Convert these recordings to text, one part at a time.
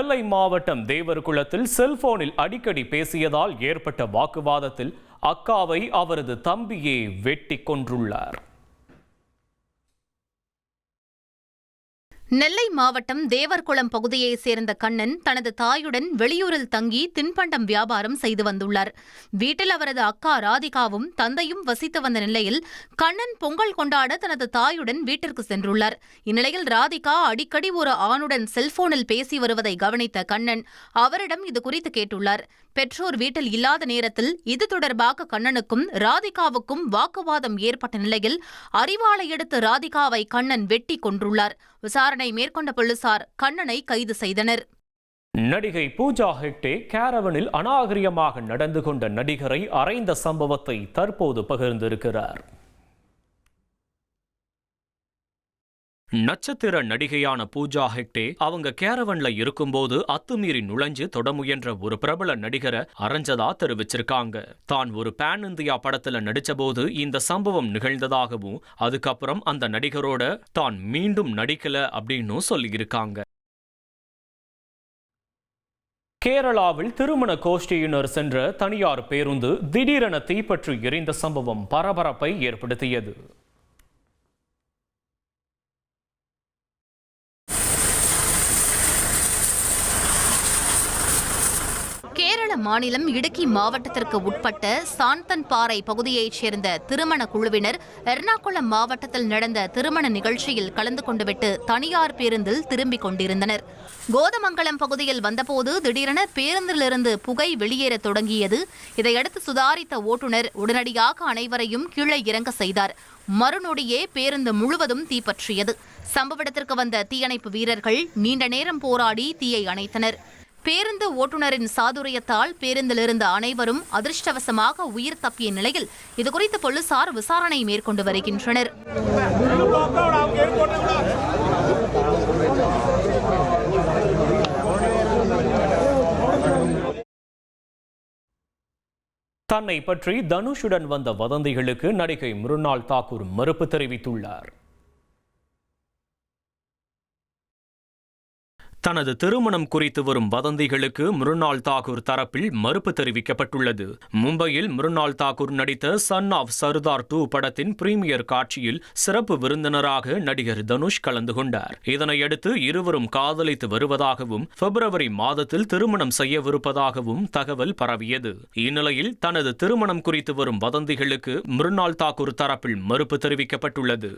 நெல்லை மாவட்டம் தேவர்குளத்தில் செல்போனில் அடிக்கடி பேசியதால் ஏற்பட்ட வாக்குவாதத்தில் அக்காவை அவரது தம்பியே வெட்டி கொன்றுள்ளார். நெல்லை மாவட்டம் தேவர்குளம் பகுதியைச் சேர்ந்த கண்ணன் தனது தாயுடன் வெளியூரில் தங்கி தின்பண்டம் வியாபாரம் செய்து வந்துள்ளார். வீட்டில் அவரது அக்கா ராதிகாவும் தந்தையும் வசித்து வந்த நிலையில் கண்ணன் பொங்கல் கொண்டாட தனது தாயுடன் வீட்டிற்கு சென்றுள்ளார். இந்நிலையில் ராதிகா அடிக்கடி ஒரு ஆணுடன் செல்போனில் பேசி வருவதை கவனித்த கண்ணன் அவரிடம் இதுகுறித்து கேட்டுள்ளார். பெற்றோர் வீட்டில் இல்லாத நேரத்தில் இது தொடர்பாக கண்ணனுக்கும் ராதிகாவுக்கும் வாக்குவாதம் ஏற்பட்ட நிலையில் அரிவாளை எடுத்து ராதிகாவை கண்ணன் வெட்டி கொன்றுள்ளார். விசாரணை மேற்கொண்ட போலீசார் கண்ணனை கைது செய்தனர். நடிகை பூஜா ஹெக்டே கேரவனில் அநாகரிகமாக நடந்து கொண்ட நடிகரை அறைந்த சம்பவத்தை தற்போது பகிர்ந்திருக்கிறார். நட்சத்திர நடிகையான பூஜா ஹெக்டே அவங்க கேரவன்ல இருக்கும்போது அத்துமீறி நுழைஞ்சு தொட முயன்ற ஒரு பிரபல நடிகரை அரைஞ்சதா தெரிவிச்சிருக்காங்க. தான் ஒரு பேன் இந்தியா படத்துல நடிச்சபோது இந்த சம்பவம் நிகழ்ந்ததாகவும் அதுக்கப்புறம் அந்த நடிகரோட தான் மீண்டும் நடிக்கல அப்படின்னு சொல்லியிருக்காங்க. கேரளாவில் திருமண கோஷ்டியினர் சென்ற தனியார் பேருந்து திடீரென தீப்பற்றி எரிந்த சம்பவம் பரபரப்பை ஏற்படுத்தியது. கேரள மாநிலம் இடுக்கி மாவட்டத்திற்கு உட்பட்ட சாந்தன்பாறை பகுதியைச் சேர்ந்த திருமண குழுவினர் எர்ணாகுளம் மாவட்டத்தில் நடந்த திருமண நிகழ்ச்சியில் கலந்து கொண்டுவிட்டு தனியார் பேருந்தில் திரும்பிக் கொண்டிருந்தனர். கோதமங்கலம் பகுதியில் வந்தபோது திடீரென பேருந்திலிருந்து புகை வெளியேற தொடங்கியது. இதையடுத்து சுதாரித்த ஓட்டுநர் உடனடியாக அனைவரையும் கீழே இறங்க செய்தார். மறுநொடியே பேருந்து முழுவதும் தீப்பற்றியது. சம்பவ இடத்திற்கு வந்த தீயணைப்பு வீரர்கள் நீண்ட நேரம் போராடி தீயை அணைத்தனர். பேருந்து ஓட்டுநரின் சாதுரியத்தால் பேருந்தில் இருந்த அனைவரும் அதிர்ஷ்டவசமாக உயிர் தப்பிய நிலையில் இதுகுறித்து போலீசார் விசாரணை மேற்கொண்டு வருகின்றனர். தன்னை பற்றி தனுஷுடன் வந்த வதந்திகளுக்கு நடிகை மிருணால் தாக்கூர் மறுப்பு தெரிவித்துள்ளார். தனது திருமணம் குறித்து வரும் வதந்திகளுக்கு மிருணால் தாக்கூர் தரப்பில் மறுப்பு தெரிவிக்கப்பட்டுள்ளது. மும்பையில் மிருணால் தாக்கூர் நடித்த சன் ஆஃப் சர்தார் 2 படத்தின் பிரீமியர் காட்சியில் சிறப்பு விருந்தினராக நடிகர் தனுஷ் கலந்து கொண்டார். இதனையடுத்து இருவரும் காதலித்து வருவதாகவும் பிப்ரவரி மாதத்தில் திருமணம் செய்யவிருப்பதாகவும் தகவல் பரவியது. இந்நிலையில் தனது திருமணம் குறித்து வரும் வதந்திகளுக்கு மிருணால் தாக்கூர் தரப்பில் மறுப்பு தெரிவிக்கப்பட்டுள்ளது.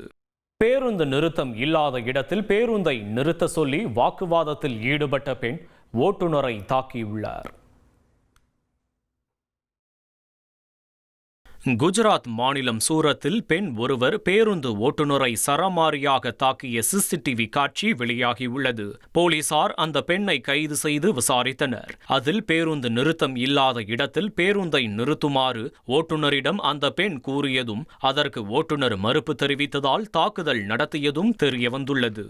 பேருந்து நிறுத்தம் இல்லாத இடத்தில் பேருந்தை நிறுத்த சொல்லி வாக்குவாதத்தில் ஈடுபட்ட பெண் ஓட்டுநரை தாக்கியுள்ளார். குஜராத் மாநிலம் சூரத்தில் பெண் ஒருவர் பேருந்து ஓட்டுநரை சரமாரியாக தாக்கிய சிசிடிவி காட்சி வெளியாகியுள்ளது. போலீசார் அந்த பெண்ணை கைது செய்து விசாரித்தனர். அதில் பேருந்து நிறுத்தம் இல்லாத இடத்தில் பேருந்தை நிறுத்துமாறு ஓட்டுநரிடம் அந்த பெண் கூறியதும் அதற்கு ஓட்டுநர் மறுப்பு தெரிவித்ததால் தாக்குதல் நடத்தியதும் தெரியவந்துள்ளது.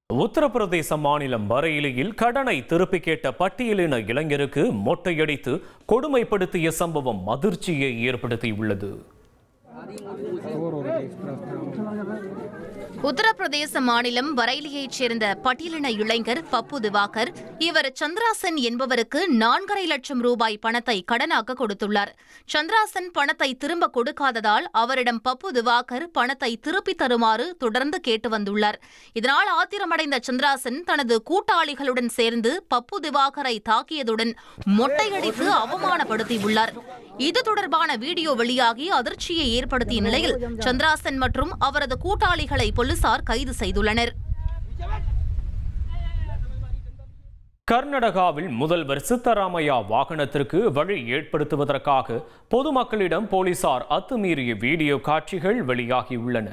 உத்தரப்பிரதேச மாநிலம் பரேலியில் கடனை திருப்பி கேட்ட பட்டியலின இளைஞருக்கு மொட்டையடித்து கொடுமைப்படுத்திய சம்பவம் அதிர்ச்சியை ஏற்படுத்தியுள்ளது. உத்தரப்பிரதேச மாநிலம் பரைலியைச் சேர்ந்த பட்டியலின இளைஞர் பப்பு திவாகர் இவர் சந்திராசன் என்பவருக்கு 4.5 லட்சம் ரூபாய் பணத்தை கடனாக கொடுத்துள்ளார். சந்திராசன் பணத்தை திரும்ப கொடுக்காததால் அவரிடம் பப்பு திவாகர் பணத்தை திருப்பி தருமாறு தொடர்ந்து கேட்டு வந்துள்ளார். இதனால் ஆத்திரமடைந்த சந்திராசன் தனது கூட்டாளிகளுடன் சேர்ந்து பப்பு திவாகரை தாக்கியதுடன் மொட்டையடித்து அவமானப்படுத்தியுள்ளார். இது தொடர்பான வீடியோ வெளியாகி அதிர்ச்சியை ஏற்படுத்திய நிலையில் சந்திராசன் மற்றும் அவரது கூட்டாளிகளை போலீசார் கைது செய்துள்ளனர். கர்நாடகாவில் முதல்வர் சித்தராமையா வாகனத்திற்கு வழி ஏற்படுத்துவதற்காக பொதுமக்களிடம் போலீசார் அத்துமீறிய வீடியோ காட்சிகள் வெளியாகியுள்ளன.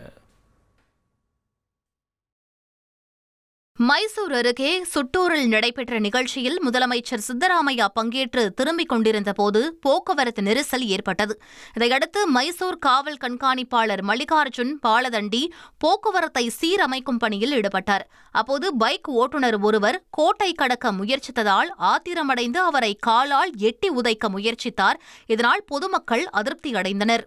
மைசூர் அருகே சுட்டூரில் நடைபெற்ற நிகழ்ச்சியில் முதலமைச்சர் சித்தராமையா பங்கேற்று திரும்பிக் கொண்டிருந்த போது போக்குவரத்து நெரிசல் ஏற்பட்டது. இதையடுத்து மைசூர் காவல் கண்காணிப்பாளர் மல்லிகார்ஜுன் பாலதண்டி போக்குவரத்தை சீரமைக்கும் பணியில் ஈடுபட்டார். அப்போது பைக் ஓட்டுநர் ஒருவர் கோட்டை கடக்க முயற்சித்ததால் ஆத்திரமடைந்து அவரை காலால் எட்டி உதைக்க முயற்சித்தார். இதனால் பொதுமக்கள் அதிருப்தியடைந்தனர்.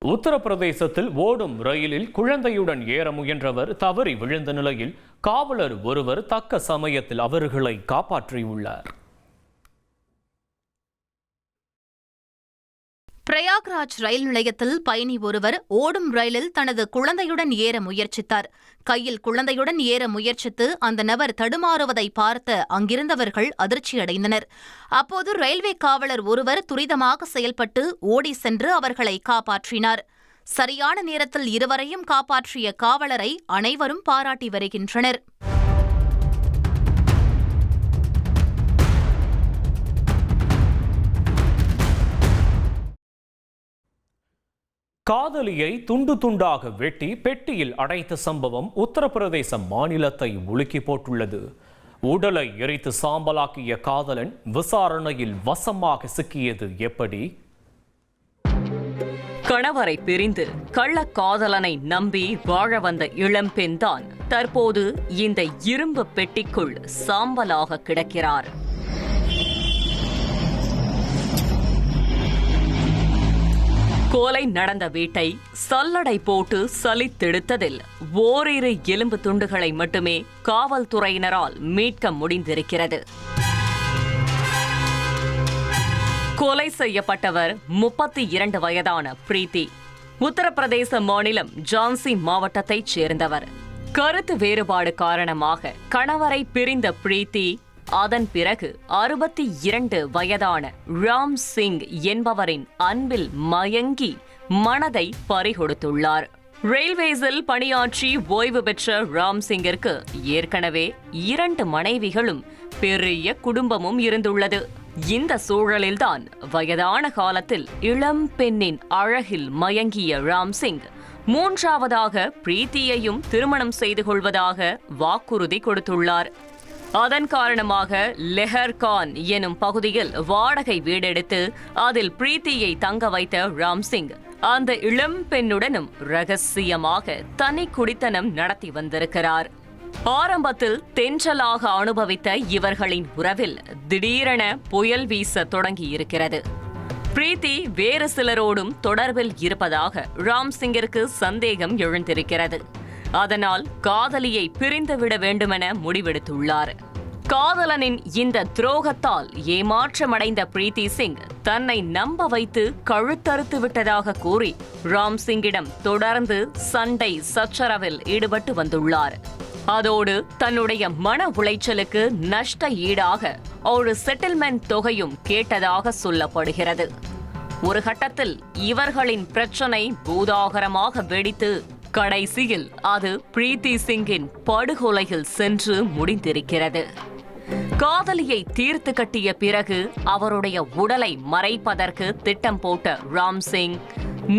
உத்தரப்பிரதேசத்தில் ஓடும் ரயிலில் குழந்தையுடன் ஏற முயன்றவர் தவறி விழுந்த நிலையில் காவலர் ஒருவர் தக்க சமயத்தில் அவர்களை காப்பாற்றியுள்ளார். பிரயாக்ராஜ் ரயில் நிலையத்தில் பயணி ஒருவர் ஓடும் ரயிலில் தனது குழந்தையுடன் ஏற முயற்சித்தார். கையில் குழந்தையுடன் ஏற முயற்சித்து அந்த நபர் தடுமாறுவதை பார்த்த அங்கிருந்தவர்கள் அதிர்ச்சியடைந்தனர். அப்போது ரயில்வே காவலர் ஒருவர் துரிதமாக செயல்பட்டு ஓடி சென்று அவர்களை காப்பாற்றினார். சரியான நேரத்தில் இருவரையும் காப்பாற்றிய காவலரை அனைவரும் பாராட்டி வருகின்றனர். காதலியை துண்டு துண்டாக வெட்டி பெட்டியில் அடைத்த சம்பவம் உத்தரப்பிரதேச மாநிலத்தை உலுக்கி போட்டுள்ளது. உடலை எரித்து சாம்பலாக்கிய காதலன் விசாரணையில் வசமாக சிக்கியது எப்படி? கணவரை பிரிந்து கள்ளக்காதலனை நம்பி வாழ வந்த இளம்பெண்தான் தற்போது இந்த இரும்பு பெட்டிக்குள் சாம்பலாக கிடக்கிறார். கொலை நடந்த வீட்டை சல்லடை போட்டு சலித்தெடுத்ததில் ஓரிரு எலும்பு துண்டுகளை மட்டுமே காவல்துறையினரால் மீட்க முடிந்திருக்கிறது. கொலை செய்யப்பட்டவர் 32 வயதான பிரீத்தி. உத்தரப்பிரதேச மாநிலம் ஜான்சி மாவட்டத்தைச் சேர்ந்தவர். கருத்து வேறுபாடு காரணமாக கணவரை பிரிந்த பிரீத்தி அதன் பிறகு 62 வயதான ராம் சிங் என்பவரின் அன்பில் மயங்கி மனதை பறிகொடுத்துள்ளார். ரயில்வேஸில் பணியாற்றி ஓய்வு பெற்ற ராம் சிங்கிற்கு ஏற்கனவே 2 மனைவிகளும் பெரிய குடும்பமும் இருந்துள்ளது. இந்த சூழலில்தான் வயதான காலத்தில் இளம் பெண்ணின் அழகில் மயங்கிய ராம் சிங் 3ஆவதாக பிரீத்தியையும் திருமணம் செய்து கொள்வதாக வாக்குறுதி கொடுத்துள்ளார். அதன் காரணமாக லெஹர்கான் எனும் பகுதியில் வாடகை வீடெடுத்து அதில் பிரீத்தியை தங்க வைத்த ராம் சிங் அந்த இளம் பெண்ணுடனும் ரகசியமாக தனி குடித்தனம் நடத்தி வந்திருக்கிறார். ஆரம்பத்தில் தென்றலாக அனுபவித்த இவர்களின் உறவில் திடீரென புயல் வீச தொடங்கியிருக்கிறது. பிரீத்தி வேறு சிலரோடும் தொடர்பில் இருப்பதாக ராம் சிங்கிற்கு சந்தேகம் எழுந்திருக்கிறது. அதனால் காதலியை பிரிந்துவிட வேண்டுமென முடிவெடுத்துள்ளார். காதலனின் இந்த துரோகத்தால் ஏமாற்றமடைந்த பிரீத்தி சிங் தன்னை நம்ப வைத்து கழுத்தறுத்து விட்டதாக கூறி ராம் சிங்கிடம் தொடர்ந்து சண்டை சச்சரவில் ஈடுபட்டு வந்துள்ளார். அதோடு தன்னுடைய மன உளைச்சலுக்கு நஷ்ட ஈடாக ஒரு செட்டில்மெண்ட் தொகையும் கேட்டதாக சொல்லப்படுகிறது. ஒரு கட்டத்தில் இவர்களின் பிரச்சனை பூதாகரமாக வெடித்து கடைசியில் அது பிரீத்தி சிங்கின் படுகொலையில் சென்று முடிந்திருக்கிறது. காதலியை தீர்த்து கட்டிய பிறகு அவருடைய உடலை மறைப்பதற்கு திட்டம் போட்ட ராம் சிங்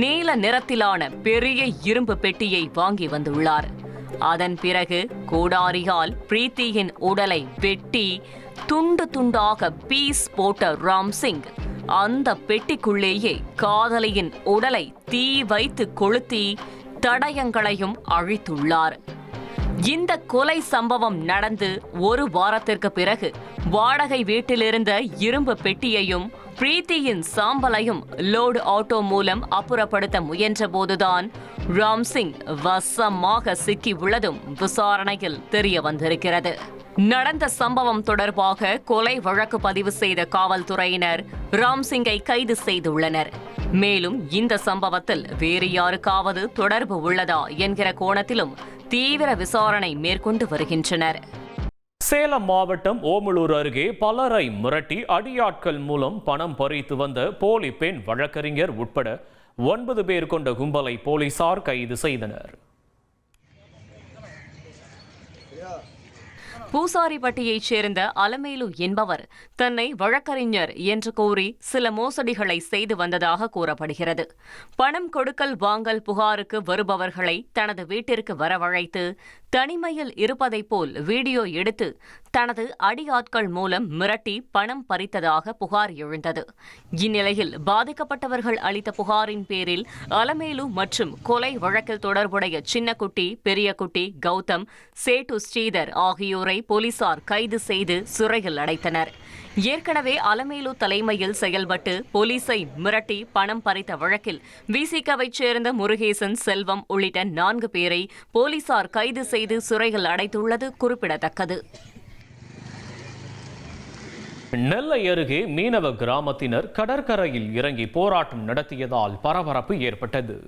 நீல நிறத்திலான பெரிய இரும்பு பெட்டியை வாங்கி வந்துள்ளார். அதன் பிறகு கோடாரியால் பிரீத்தியின் உடலை வெட்டி துண்டு துண்டாக பீஸ் போட்ட ராம் சிங் அந்த பெட்டிக்குள்ளேயே காதலியின் உடலை தீ வைத்து கொளுத்தி தடயங்களையும் அழித்துள்ளார். இந்த கொலை சம்பவம் நடந்து 1 வாரத்திற்கு பிறகு வாடகை வீட்டிலிருந்த இரும்பு பெட்டியையும் பிரீத்தியின் சாம்பலையும் லோடு ஆட்டோ மூலம் அப்புறப்படுத்த முயன்றபோதுதான் ராம் சிங் வசமாக சிக்கி உள்ளதும் விசாரணையில் தெரிய வந்திருக்கிறது. நடந்த சம்பவம் தொடர்பாக கொலை வழக்கு பதிவு செய்த காவல்துறையினர் ராம் சிங்கை கைது செய்துள்ளனர். மேலும் இந்த சம்பவத்தில் வேறு யாருக்காவது தொடர்பு உள்ளதா என்கிற கோணத்திலும் தீவிர விசாரணை மேற்கொண்டு வருகின்றனர். சேலம் மாவட்டம் ஓமலூர் அருகே பலரை மிரட்டி அடியாட்கள் மூலம் பணம் பறித்து வந்த போலி பெண் வழக்கறிஞர் உட்பட 9 பேர் கொண்ட கும்பலை போலீசார் கைது செய்தனர். பூசாரிப்பட்டியைச் சேர்ந்த அலமேலு என்பவர் தன்னை வழக்கறிஞர் என்று கூறி சில மோசடிகளை செய்து வந்ததாக கூறப்படுகிறது. பணம் கொடுக்கல் வாங்கல் புகாருக்கு வருபவர்களை தனது வீட்டிற்கு வரவழைத்து தனிமையில் இருப்பதைப் போல் வீடியோ எடுத்து தனது அடியாட்கள் மூலம் மிரட்டி பணம் பறித்ததாக புகார் எழுந்தது. இந்நிலையில் பாதிக்கப்பட்டவர்கள் அளித்த புகாரின் பேரில் அலமேலு மற்றும் கொலை வழக்கில் தொடர்புடைய சின்னக்குட்டி, பெரியகுட்டி, கௌதம், சேட்டு ஸ்ரீதர் ஆகியோரை போலீசார் கைது செய்து சிறையில் அடைத்தனர். ஏற்கனவே அலமேலு தலைமையில் செயல்பட்டு போலீசை மிரட்டி பணம் பறித்த வழக்கில் விசிகவைச் சேர்ந்த முருகேசன், செல்வம் உள்ளிட்ட 4 பேரை போலீசார் கைது செய்து சிறையில் அடைத்துள்ளது குறிப்பிடத்தக்கது. நெல்லை அருகே மீனவ கிராமத்தினர் கடற்கரையில் இறங்கி போராட்டம் நடத்தியதால் பரபரப்பு ஏற்பட்டது.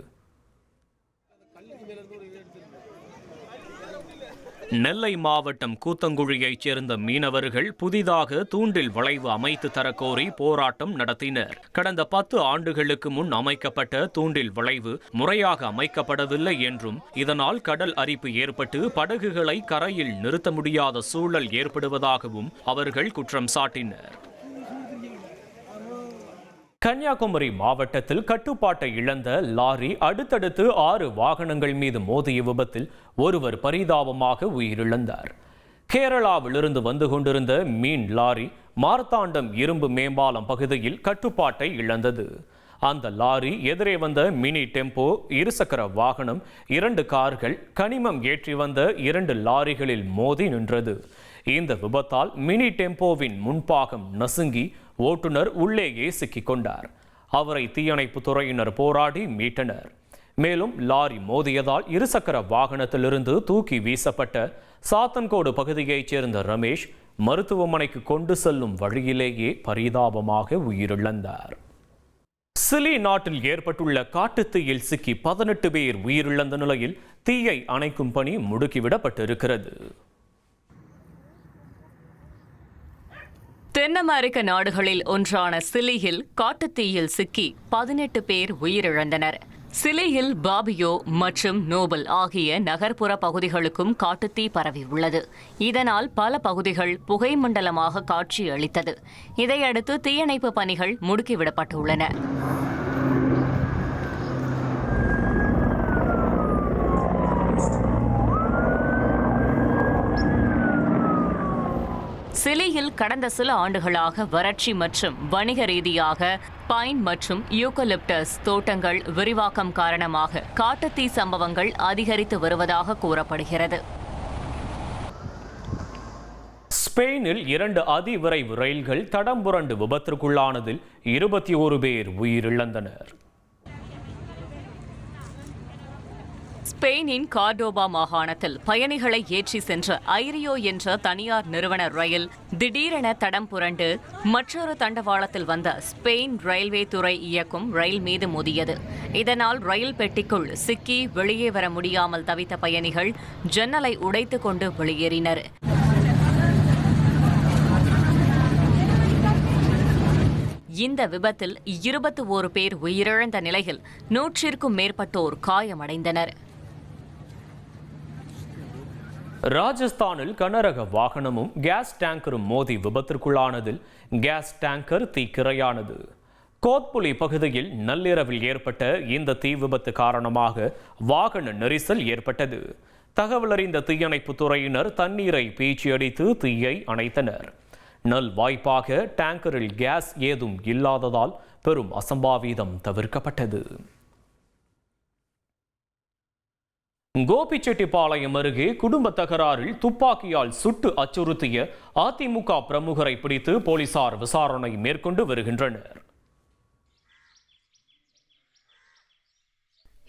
நெல்லை மாவட்டம் கூத்தங்குழியைச் சேர்ந்த மீனவர்கள் புதிதாக தூண்டில் வளைவு அமைத்து தரக்கோரி போராட்டம் நடத்தினர். கடந்த 10 ஆண்டுகளுக்கு முன் அமைக்கப்பட்ட தூண்டில் வளைவு முறையாக அமைக்கப்படவில்லை என்றும் இதனால் கடல் அரிப்பு ஏற்பட்டு படகுகளை கரையில் நிறுத்த முடியாத சூழல் ஏற்படுவதாகவும் அவர்கள் குற்றம் சாட்டினர். கன்னியாகுமரி மாவட்டத்தில் கட்டுப்பாட்டை இழந்த லாரி அடுத்தடுத்து 6 வாகனங்கள் மீது மோதிய விபத்தில் ஒருவர் பரிதாபமாக உயிரிழந்தார். கேரளாவிலிருந்து வந்து கொண்டிருந்த மீன் லாரி மார்த்தாண்டம் இரும்பு மேம்பாலம் பகுதியில் கட்டுப்பாட்டை இழந்தது. அந்த லாரி எதிரே வந்த மினி டெம்போ, இருசக்கர வாகனம், 2 கார்கள், கனிமம் ஏற்றி வந்த 2 லாரிகளில் மோதி நின்றது. இந்த விபத்தால் மினி டெம்போவின் முன்பாகம் நசுங்கி ஓட்டுநர் உள்ளேயே சிக்கிக் கொண்டார். அவரை தீயணைப்பு துறையினர் போராடி மீட்டனர். மேலும் லாரி மோதியதால் இருசக்கர வாகனத்திலிருந்து தூக்கி வீசப்பட்ட சாத்தன்கோடு பகுதியைச் சேர்ந்த ரமேஷ் மருத்துவமனைக்கு கொண்டு செல்லும் வழியிலேயே பரிதாபமாக உயிரிழந்தார். சிலி நாட்டில் ஏற்பட்டுள்ள காட்டுத்தீயில் சிக்கி 18 பேர் உயிரிழந்த நிலையில் தீயை அணைக்கும் பணி முடுக்கிவிடப்பட்டிருக்கிறது. தென் அமெரிக்க நாடுகளில் ஒன்றான சிலியில் காட்டுத்தீயில் சிக்கி 18 பேர் உயிரிழந்தனர். சிலியில் பாபியோ மற்றும் நோபல் ஆகிய நகர்ப்புற பகுதிகளுக்கும் காட்டுத்தீ பரவியுள்ளது. இதனால் பல பகுதிகள் புகை மண்டலமாக காட்சியளித்தது. இதையடுத்து தீயணைப்பு பணிகள் முடுக்கிவிடப்பட்டுள்ளன. சிலியில் கடந்த சில ஆண்டுகளாக வறட்சி மற்றும் வணிக ரீதியாக பைன் மற்றும் யூகலிப்டஸ் தோட்டங்கள் விரிவாக்கம் காரணமாக காட்டுத்தீ சம்பவங்கள் அதிகரித்து வருவதாக கூறப்படுகிறது. ஸ்பெயினில் 2 அதிவிரைவு ரயில்கள் தடம் புரண்டு விபத்திற்குள்ளானதில் 21 பேர் உயிரிழந்தனர். ஸ்பெயினின் கார்டோபா மாகாணத்தில் பயணிகளை ஏற்றி சென்ற ஐரியோ என்ற தனியார் நிறுவன ரயில் திடீரென தடம் புரண்டு மற்றொரு தண்டவாளத்தில் வந்த ஸ்பெயின் ரயில்வே துறை இயக்கும் ரயில் மீது மோதியது. இதனால் ரயில் பெட்டிக்குள் சிக்கி வெளியே வர முடியாமல் தவித்த பயணிகள் ஜன்னலை உடைத்துக் கொண்டு வெளியேறினர். இந்த விபத்தில் 21 பேர் உயிரிழந்த நிலையில் 100க்கும் மேற்பட்டோர் காயமடைந்தனர். ராஜஸ்தானில் கனரக வாகனமும் கேஸ் டேங்கரும் மோதி விபத்திற்குள்ளானதில் கேஸ் டேங்கர் தீக்கிரையானது. கோத்புலி பகுதியில் நள்ளிரவில் ஏற்பட்ட இந்த தீ விபத்து காரணமாக வாகன நெரிசல் ஏற்பட்டது. தகவல் அறிந்த தீயணைப்பு துறையினர் தண்ணீரை பீச்சி அடித்து தீயை அணைத்தனர். நல் வாய்ப்பாக டேங்கரில் கேஸ் ஏதும் இல்லாததால் பெரும் அசம்பாவிதம் தவிர்க்கப்பட்டது. கோபிச்செட்டிப்பாளையம் அருகே குடும்ப தகராறில் துப்பாக்கியால் சுட்டு அச்சுறுத்திய அதிமுக பிரமுகரை பிடித்து போலீசார் விசாரணை மேற்கொண்டு வருகின்றனர்.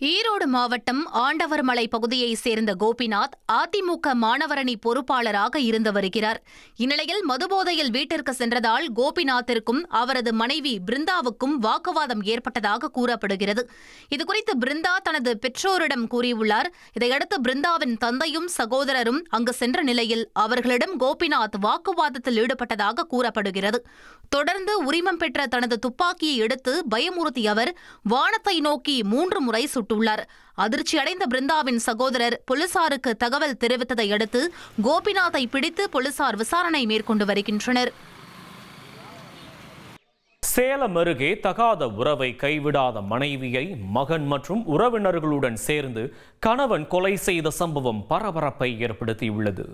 ஈரோடு மாவட்டம் ஆண்டவர்மலை பகுதியைச் சேர்ந்த கோபிநாத் அதிமுக மாணவரணி பொறுப்பாளராக இருந்து வருகிறார். இந்நிலையில் மதுபோதையில் வீட்டிற்கு சென்றதால் கோபிநாத்திற்கும் அவரது மனைவி பிருந்தாவுக்கும் வாக்குவாதம் ஏற்பட்டதாக கூறப்படுகிறது. இதுகுறித்து பிருந்தா தனது பெற்றோரிடம் கூறியுள்ளார். இதையடுத்து பிருந்தாவின் தந்தையும் சகோதரரும் அங்கு சென்ற நிலையில் அவர்களிடம் கோபிநாத் வாக்குவாதத்தில் ஈடுபட்டதாக கூறப்படுகிறது. தொடர்ந்து உரிமம் பெற்ற தனது துப்பாக்கியை எடுத்து பயமுறுத்திய அவர் வானத்தை நோக்கி 3 முறை சுட்டார். சுட்டுள்ளார். அதிர்ச்சியடைந்த பிருந்தாவின் சகோதரர் போலீசாருக்கு தகவல் தெரிவித்ததை அடுத்து கோபிநாத்தை பிடித்து போலீசார் விசாரணை மேற்கொண்டு வருகின்றனர். சேலம் அருகே தகாத உறவை கைவிடாத மனைவியை மகன் மற்றும் உறவினர்களுடன் சேர்ந்து கணவன் கொலை செய்த சம்பவம் பரபரப்பை ஏற்படுத்தியுள்ளது.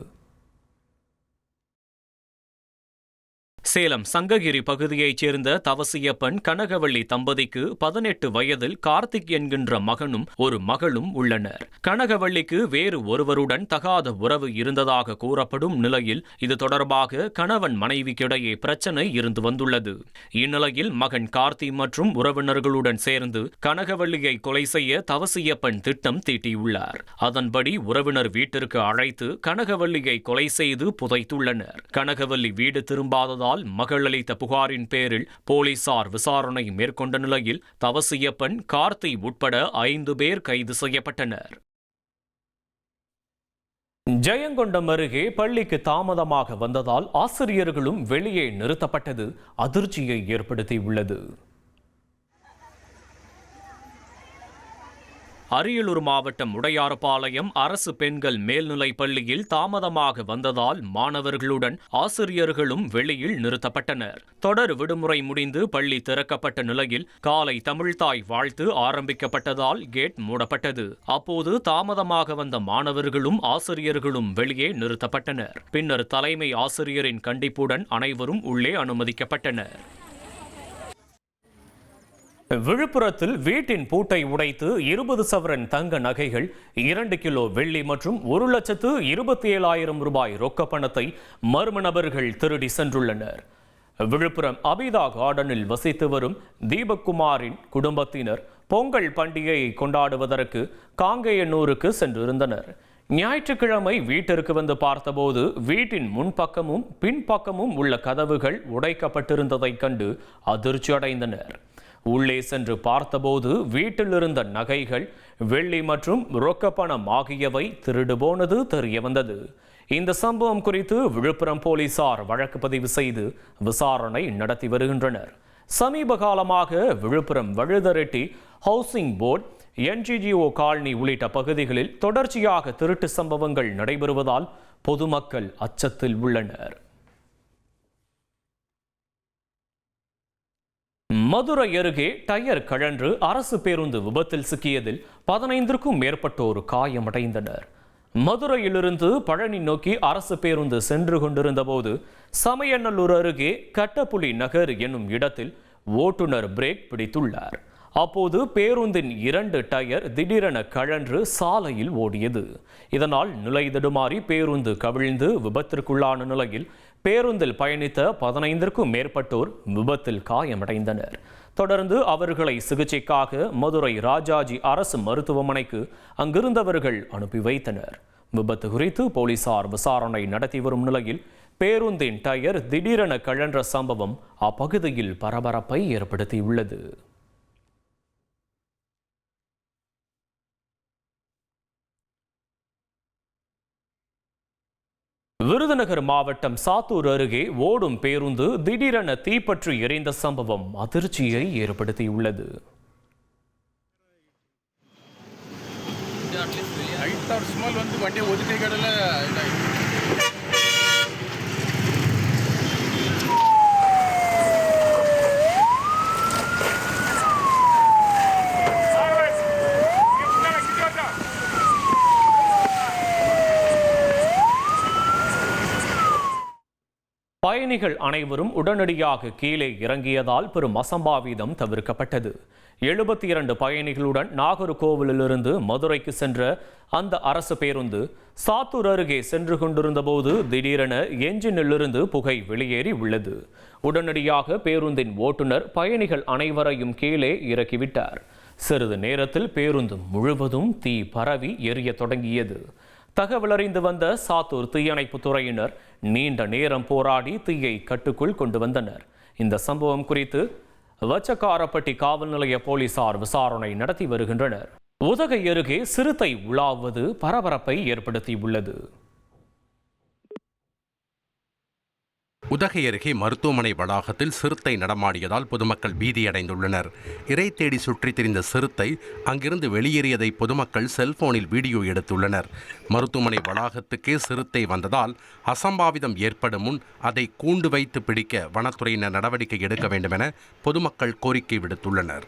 சேலம் சங்ககிரி பகுதியைச் சேர்ந்த தவசியப்பன் கனகவள்ளி தம்பதிக்கு 18 வயதில் கார்த்திக் என்கின்ற மகனும் ஒரு மகளும் உள்ளனர். கனகவள்ளிக்கு வேறு ஒருவருடன் தகாத உறவு இருந்ததாக கூறப்படும் நிலையில் இது தொடர்பாக கணவன் மனைவிக்கிடையே பிரச்சனை இருந்து வந்துள்ளது. இந்நிலையில் மகன் கார்த்தி மற்றும் உறவினர்களுடன் சேர்ந்து கனகவள்ளியை கொலை செய்ய தவசியப்பன் திட்டம் தீட்டியுள்ளார். அதன்படி உறவினர் வீட்டிற்கு அழைத்து கனகவள்ளியை கொலை செய்து புதைத்துள்ளனர். கனகவள்ளி வீடு திரும்பாததால் மகள் அளித்த புகாரின் பேரில் போலீசார் விசாரணை மேற்கொண்ட நிலையில் தவசியப்பன், கார்த்தி உட்பட 5 பேர் கைது செய்யப்பட்டனர். ஜெயங்கொண்டம் அருகே பள்ளிக்கு தாமதமாக வந்ததால் ஆசிரியர்களும் வெளியே நிறுத்தப்பட்டது அதிர்ச்சியை ஏற்படுத்தியுள்ளது. அரியலூர் மாவட்டம் உடையார்பாளையம் அரசு பெண்கள் மேல்நிலைப் பள்ளியில் தாமதமாக வந்ததால் மாணவர்களுடன் ஆசிரியர்களும் வெளியில் நிறுத்தப்பட்டனர். தொடர் விடுமுறை முடிந்து பள்ளி திறக்கப்பட்ட நிலையில் காலை தமிழ்தாய் வாழ்த்து ஆரம்பிக்கப்பட்டதால் கேட் மூடப்பட்டது. அப்போது தாமதமாக வந்த மாணவர்களும் ஆசிரியர்களும் வெளியே நிறுத்தப்பட்டனர். பின்னர் தலைமை ஆசிரியரின் கண்டிப்புடன் அனைவரும் உள்ளே அனுமதிக்கப்பட்டனர். விழுப்புரத்தில் வீட்டின் பூட்டை உடைத்து 20 சவரன் தங்க நகைகள், 2 கிலோ வெள்ளி மற்றும் 1,27,000 ரூபாய் ரொக்க பணத்தை மர்ம நபர்கள் திருடி சென்றுள்ளனர். விழுப்புரம் அபிதா கார்டனில் வசித்து வரும் தீபக்குமாரின் குடும்பத்தினர் பொங்கல் பண்டிகையை கொண்டாடுவதற்கு காங்கேயனூருக்கு சென்றிருந்தனர். ஞாயிற்றுக்கிழமை வீட்டிற்கு வந்து பார்த்தபோது வீட்டின் முன்பக்கமும் பின்பக்கமும் உள்ள கதவுகள் உடைக்கப்பட்டிருந்ததை கண்டு அதிர்ச்சி அடைந்தனர். உள்ளே சென்று பார்த்தபோது வீட்டில் இருந்த நகைகள், வெள்ளி மற்றும் ரொக்க பணம் ஆகியவை திருடு போனது தெரிய வந்தது. இந்த சம்பவம் குறித்து விழுப்புரம் போலீசார் வழக்கு பதிவு செய்து விசாரணை நடத்தி வருகின்றனர். சமீப காலமாக Villupuram Vazhudareddy housing board, NGO colony உள்ளிட்ட பகுதிகளில் தொடர்ச்சியாக திருட்டு சம்பவங்கள் நடைபெறுவதால் பொதுமக்கள் அச்சத்தில் உள்ளனர். மதுரை அருகே டயர் கழன்று அரசு பேருந்து விபத்தில் சிக்கியதில் 15க்கும் மேற்பட்டோர் காயமடைந்தனர். மதுரையிலிருந்து பழனி நோக்கி அரசு பேருந்து சென்று கொண்டிருந்த போது சமயநல்லூர் அருகே கட்டப்புலி நகர் என்னும் இடத்தில் ஓட்டுநர் பிரேக் பிடித்துள்ளார். அப்போது பேருந்தின் 2 டயர் திடீரென கழன்று சாலையில் ஓடியது. இதனால் நிலை தடுமாறி பேருந்து கவிழ்ந்து விபத்திற்குள்ளான நிலையில் பேருந்தில் பயணித்த 15க்கும் மேற்பட்டோர் விபத்தில் காயமடைந்தனர். தொடர்ந்து அவர்களை சிகிச்சைக்காக மதுரை ராஜாஜி அரசு மருத்துவமனைக்கு அங்கிருந்தவர்கள் அனுப்பி வைத்தனர். விபத்து குறித்து போலீசார் விசாரணை நடத்தி வரும் நிலையில் பேருந்தின் டயர் திடீரென கழன்ற சம்பவம் அப்பகுதியில் பரபரப்பை ஏற்படுத்தியுள்ளது. விருதுநகர் மாவட்டம் சாத்தூர் அருகே ஓடும் பேருந்து திடீரென தீப்பற்றி எரிந்த சம்பவம் அதிர்ச்சியை ஏற்படுத்தியுள்ளது. பயணிகள் அனைவரும் உடனடியாக கீழே இறங்கியதால் பெரும் அசம்பாவிதம் தவிர்க்கப்பட்டது. 72 பயணிகளுடன் நாகர்கோவிலிருந்து மதுரைக்கு சென்ற அந்த அரசு பேருந்து சாத்தூர் அருகே சென்று கொண்டிருந்த போது திடீரென என்ஜினிலிருந்து புகை வெளியேறி உள்ளது. உடனடியாக பேருந்தின் ஓட்டுநர் பயணிகள் அனைவரையும் கீழே இறக்கிவிட்டார். சிறிது நேரத்தில் பேருந்து முழுவதும் தீ பரவி எரிய தொடங்கியது. தகவலறிந்து வந்த சாத்தூர் தீயணைப்பு துறையினர் நீண்ட நேரம் போராடி தீயை கட்டுக்குள் கொண்டு வந்தனர். இந்த சம்பவம் குறித்து வச்சக்காரப்பட்டி காவல் நிலைய போலீசார் விசாரணை நடத்தி வருகின்றனர். உதகை அருகே சிறுத்தை உலாவுவது பரபரப்பை ஏற்படுத்தியுள்ளது. உதகை அருகே மருத்துவமனை வளாகத்தில் சிறுத்தை நடமாடியதால் பொதுமக்கள் பீதியடைந்துள்ளனர். இரை தேடி சுற்றித் திரிந்த சிறுத்தை அங்கிருந்து வெளியேறியதை பொதுமக்கள் செல்போனில் வீடியோ எடுத்துள்ளனர். மருத்துவமனை வளாகத்துக்கே சிறுத்தை வந்ததால் அசம்பாவிதம் ஏற்படும் முன் அதை கூண்டு வைத்து பிடிக்க வனத்துறையினர் நடவடிக்கை எடுக்க வேண்டும் என பொதுமக்கள் கோரிக்கை விடுத்துள்ளனர்.